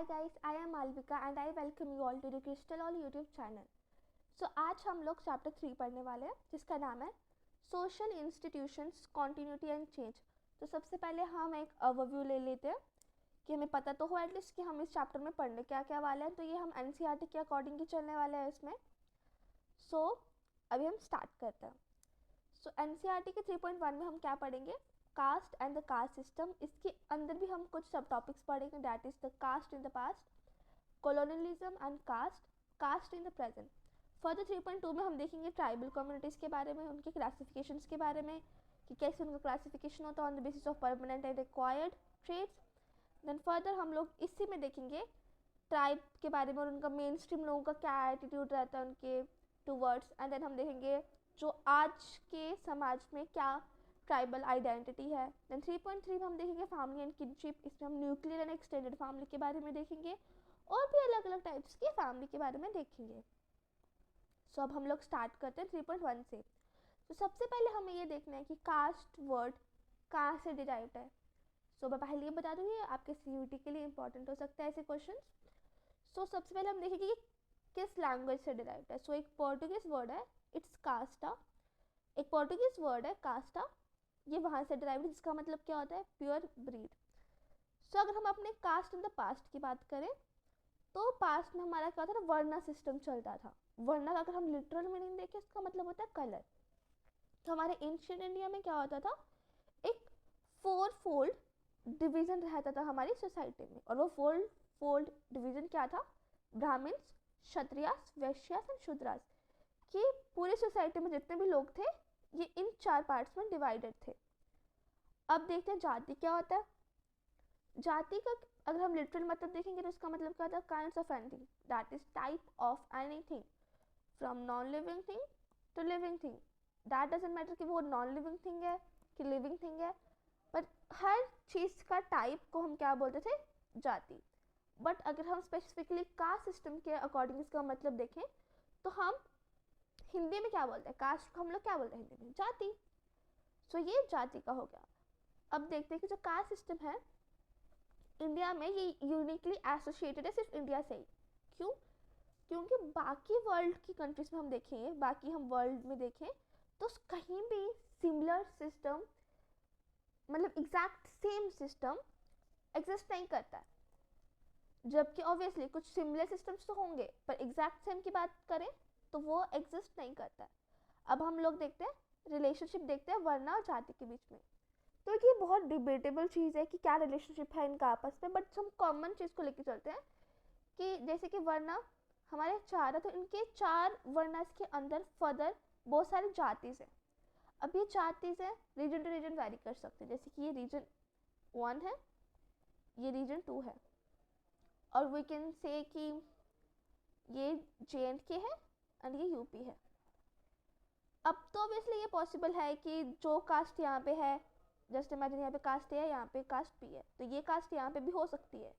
Hi guys, I am Malvika and I welcome you all to the Crystal All YouTube channel. So आज हम लोग chapter 3 पढ़ने वाले हैं जिसका नाम है social institutions continuity and change. तो सबसे पहले हम एक ओवरव्यू ले लेते हैं कि हमें पता तो हो एटलीस्ट कि हम इस चैप्टर में पढ़ने क्या क्या वाले हैं। तो ये हम एनसीईआरटी के अकॉर्डिंग ही चलने वाले हैं इसमें। सो अभी हम स्टार्ट करते हैं। सो एनसीईआरटी के 3.1 में हम क्या पढ़ेंगे, caste and the caste system. इसके अंदर भी हम कुछ सब टॉपिक्स पढ़ेंगे, that is the caste in the past, colonialism and caste in the present. Further 3.2 में हम देखेंगे ट्राइबल कम्युनिटीज़ के बारे में, उनके क्लासिफिकेशंस के बारे में कि कैसे उनका क्लासिफिकेशन होता है on the basis of permanent and required trades. Then further हम लोग इसी में देखेंगे ट्राइब के बारे में और उनका मेन स्ट्रीम लोगों का क्या एटीट्यूड रहता है उनके टूवर्ड्स। एंड देन हम देखेंगे जो आज के समाज में क्या ट्राइबल आइडेंटिटी है। देन 3.3 में हम देखेंगे फैमिली एंड किनशिप। इसमें हम न्यूक्लियर एंड एक्सटेंडेड फैमिली के बारे में देखेंगे और भी अलग अलग टाइप्स की फैमिली के बारे में देखेंगे। सो अब हम लोग स्टार्ट करते हैं 3.1 से। तो सबसे पहले हमें ये देखना है कि कास्ट वर्ड कहाँ से डिराइव्ड है। सो मैं पहले ये बता दूँगी, आपके सीयूटी के लिए इंपॉर्टेंट हो सकता है ऐसे क्वेश्चन। सो सबसे पहले हम देखेंगे कि किस लैंग्वेज से डिराइव्ड है। सो एक पोर्टुगीज वर्ड है, इट्स कास्टा। एक पोर्टुगीज वर्ड है कास्टा, ये वहाँ से डिराइव्ड, जिसका मतलब क्या होता है प्योर ब्रीड। सो अगर हम अपने कास्ट इन द पास्ट की बात करें तो पास्ट में हमारा क्या होता था, वर्ना सिस्टम चलता था। वर्ना का अगर हम लिटरल मीनिंग देखें इसका मतलब होता है कलर। तो हमारे एंशिएंट इंडिया में क्या होता था, एक 4 फोल्ड डिवीजन रहता था हमारी सोसाइटी में, और वो 4 फोल्ड डिवीजन क्या था, ब्राह्मण्स, क्षत्रियास, वैश्यास एंड शूद्रास। कि पूरी सोसाइटी में जितने भी लोग थे ये इन 4 पार्ट्स में डिवाइडेड थे। अब देखते हैं जाति क्या होता है। जाति का अगर हम लिटरल मतलब देखेंगे तो इसका मतलब क्या होता है, kinds of anything, that is type of anything from non living thing to living thing. That doesn't matter कि वो नॉन लिविंग थिंग है कि लिविंग थिंग है, पर हर चीज़ का टाइप को हम क्या बोलते थे, जाति। बट अगर हम स्पेसिफिकली कास्ट सिस्टम के अकॉर्डिंग इसका मतलब देखें तो हम हिंदी में क्या बोलते हैं, कास्ट को हम लोग क्या बोलते हैं हिंदी में, जाति। सो ये जाति का हो गया। अब देखते हैं कि जो कास्ट सिस्टम है इंडिया में ये यूनिकली एसोसिएटेड है सिर्फ इंडिया से ही। क्यों? क्योंकि बाकी वर्ल्ड की कंट्रीज में हम देखेंगे, बाकी हम वर्ल्ड में देखें तो कहीं भी सिमिलर सिस्टम, मतलब एग्जैक्ट सेम सिस्टम एग्जिस्ट नहीं करता है। जबकि ऑब्वियसली कुछ सिमिलर सिस्टम्स तो होंगे पर एग्जैक्ट सेम की बात करें तो वो एग्जिस्ट नहीं करता है। अब हम लोग देखते हैं रिलेशनशिप, देखते हैं वर्ना और जाति के बीच में। तो ये बहुत डिबेटेबल चीज़ है कि क्या रिलेशनशिप है इनका आपस में, बट हम कॉमन चीज़ को लेकर चलते हैं कि जैसे कि वर्ना हमारे 4 है तो इनके 4 वर्नास के अंदर फर्दर बहुत सारी जातिज हैं। अब ये जातिज हैं रीजन टू रीजन वैरी कर सकते हैं, जैसे कि ये रीजन 1 है, ये रीजन 2 है, और वी कैन से कि ये JNK है एंड ये यूपी है। अब तो ऑब्वियसली ये पॉसिबल है कि जो कास्ट यहाँ पे है, जस्ट इमेजिन यहाँ पे कास्ट है, यहाँ पे कास्ट भी है, तो ये कास्ट यहाँ पे भी हो सकती है।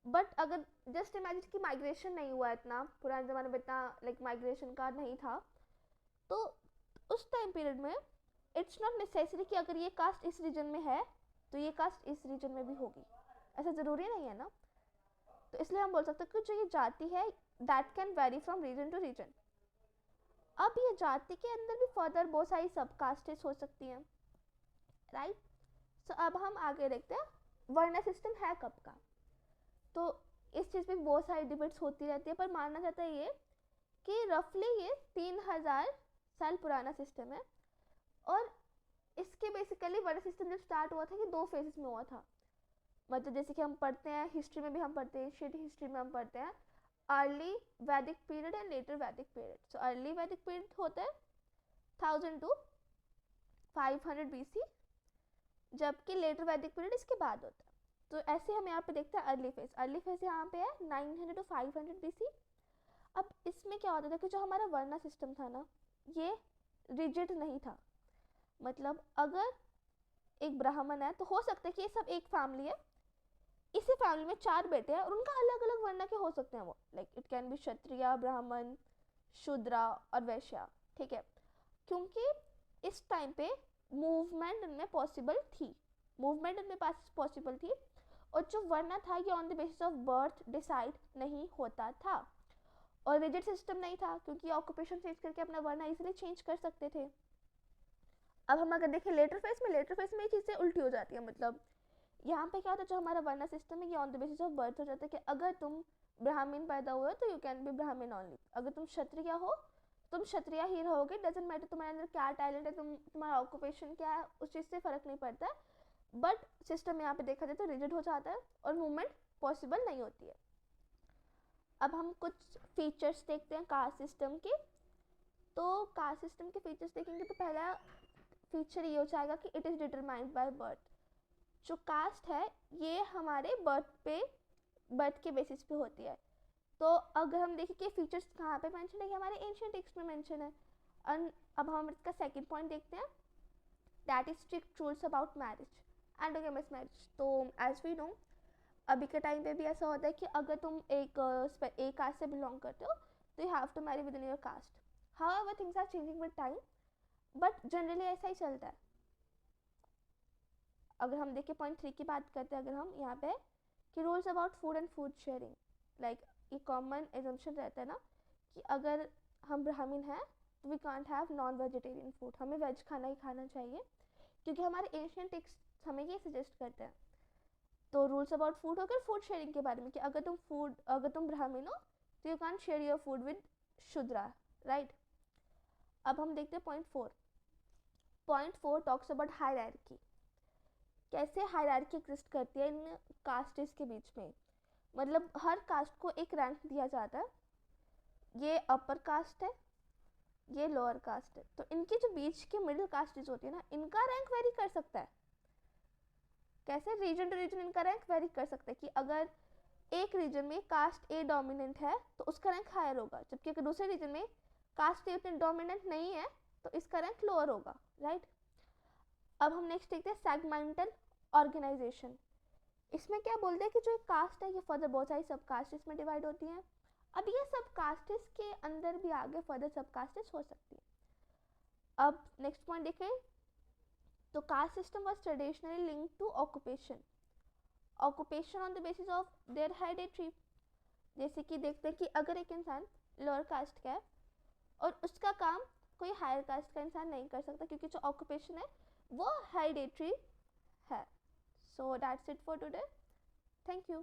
बट अगर जस्ट इमेजिन कि माइग्रेशन नहीं हुआ इतना, पुराने ज़माने में इतना लाइक माइग्रेशन का नहीं था, तो उस टाइम पीरियड में इट्स नॉट नेसेसरी कि अगर ये कास्ट इस रीजन में है तो ये कास्ट इस रीजन में भी होगी, ऐसा ज़रूरी नहीं है ना। तो इसलिए हम बोल सकते हैं कि जो ये जाति है that can vary from region to region. अब ये जाति के अंदर भी फर्दर बहुत सारी सब कास्टेज हो सकती हैं, राइट। सो अब हम आगे देखते हैं वर्ण सिस्टम है कब का। तो इस चीज़ पे बहुत सारी डिबेट्स होती रहती है, पर माना जाता है ये कि रफली ये 3000 साल पुराना सिस्टम है। और इसके बेसिकली वर्ण सिस्टम जब स्टार्ट हुआ था कि 2 फेजेस में हुआ था। मतलब जैसे कि हम पढ़ते हैं हिस्ट्री में भी, हम पढ़ते हैं एंशिएंट हिस्ट्री में हम पढ़ते हैं अर्ली वैदिक पीरियड एंड लेटर वैदिक पीरियड। सो अर्ली वैदिक पीरियड होता है 1000 टू 500 BC, जबकि लेटर वैदिक पीरियड इसके बाद होता है। तो ऐसे हम यहाँ पे देखते हैं अर्ली फेज। अर्ली फेज यहाँ पे है 900 टू 500 BC। अब इसमें क्या होता था कि जो हमारा वर्ना सिस्टम था ना, ये रिजिड नहीं था। मतलब अगर एक ब्राह्मण है तो हो सकता है कि ये सब एक फैमिली है, इसी फैमिली में 4 बेटे हैं और उनका अलग अलग वर्ण के हो सकते हैं वो, लाइक इट कैन बी क्षत्रिय, ब्राह्मण, शूद्रा और वैश्या, ठीक है। क्योंकि इस टाइम पे मूवमेंट उनमें पॉसिबल थी, मूवमेंट उनमें पास पॉसिबल थी, और जो वर्ण था ये on the basis of birth decide नहीं होता था और रिजिड सिस्टम नहीं था, क्योंकि ऑक्यूपेशन चेंज करके अपना वर्ण इजीली चेंज कर सकते थे। अब हम अगर देखें लेटर फेज में ये चीज़ें उल्टी हो जाती है। मतलब यहाँ पे क्या होता है, जो हमारा वर्ण सिस्टम है ये on the basis of birth हो जाता है कि अगर तुम ब्राह्मण पैदा हुए हो तो यू कैन बी ब्राह्मण ओनली, अगर तुम क्षत्रिय हो तुम क्षत्रिय ही रहोगे, डजेंट मैटर तुम्हारे अंदर क्या टैलेंट है, तुम्हारा ऑक्यूपेशन क्या है, उस चीज़ से फ़र्क नहीं पड़ता है। बट सिस्टम यहाँ पे देखा जाए तो रिजिड हो जाता है और मूवमेंट पॉसिबल नहीं होती है। अब हम कुछ फीचर्स देखते हैं कास्ट सिस्टम के। तो कास्ट सिस्टम के फीचर्स देखेंगे तो पहला फीचर ये हो जाएगा कि it is determined by birth. जो कास्ट है ये हमारे बर्थ के बेसिस पे होती है। तो अगर हम देखें कि फीचर्स कहाँ पे मेंशन है, हमारे एंशिएंट टेक्स्ट में मेंशन है। अब हम इसका सेकंड पॉइंट देखते हैं, that is strict rules about marriage, endogamous marriage. तो एज वी नो अभी के टाइम पे भी ऐसा होता है कि अगर तुम एक कास्ट से बिलोंग करते हो तो you have to marry within your caste. However things are changing with time, but generally ऐसा ही चलता है। अगर हम देखें पॉइंट 3 की बात करते हैं, अगर हम यहाँ पे कि rules about food and food sharing, like ये कॉमन एजम्पशन रहता है ना कि अगर हम ब्राह्मण हैं तो we can't have non vegetarian food, हमें वेज खाना ही खाना चाहिए, क्योंकि हमारे एशियन टेक्स्ट हमें ये सजेस्ट करते हैं। तो रूल्स अबाउट फूड हो गए फूड शेयरिंग के बारे में कि अगर तुम ब्राह्मण हो तो you can't share your food with Shudra, right. अब हम देखते हैं पॉइंट 4 टॉक्स अबाउट हायरार्की, कैसे हायरार्की एग्जिस्ट करती है इन कास्ट्स के बीच में। मतलब हर कास्ट को एक रैंक दिया जाता है, ये अपर कास्ट है ये लोअर कास्ट है, तो इनके जो बीच के मिडिल कास्टेज होती है ना इनका रैंक वेरी कर सकता है। कैसे, रीजन टू रीजन इनका रैंक वेरी कर सकता है कि अगर एक रीजन में कास्ट ए डोमिनेंट है तो उसका रैंक हायर होगा, जबकि अगर दूसरे रीजन में कास्ट ए उतनी डोमिनेंट नहीं है तो इसका रैंक लोअर होगा, राइट। अब हम नेक्स्ट देखते हैं सेगमेंटल ऑर्गेनाइजेशन। इसमें क्या बोलते हैं कि जो एक कास्ट है ये फर्दर बहुत सारी सब कास्टेस में डिवाइड होती हैं। अब ये सब कास्टेस के अंदर भी आगे फर्दर सब कास्टेस हो सकती है। अब नेक्स्ट पॉइंट देखें तो caste system was traditionally linked to occupation on the basis of their heredity. जैसे कि देखते हैं कि अगर एक इंसान लोअर कास्ट का है और उसका काम कोई हायर कास्ट का इंसान नहीं कर सकता, क्योंकि जो ऑक्यूपेशन है वो हेरिडिटरी है। So that's it for today. Thank you.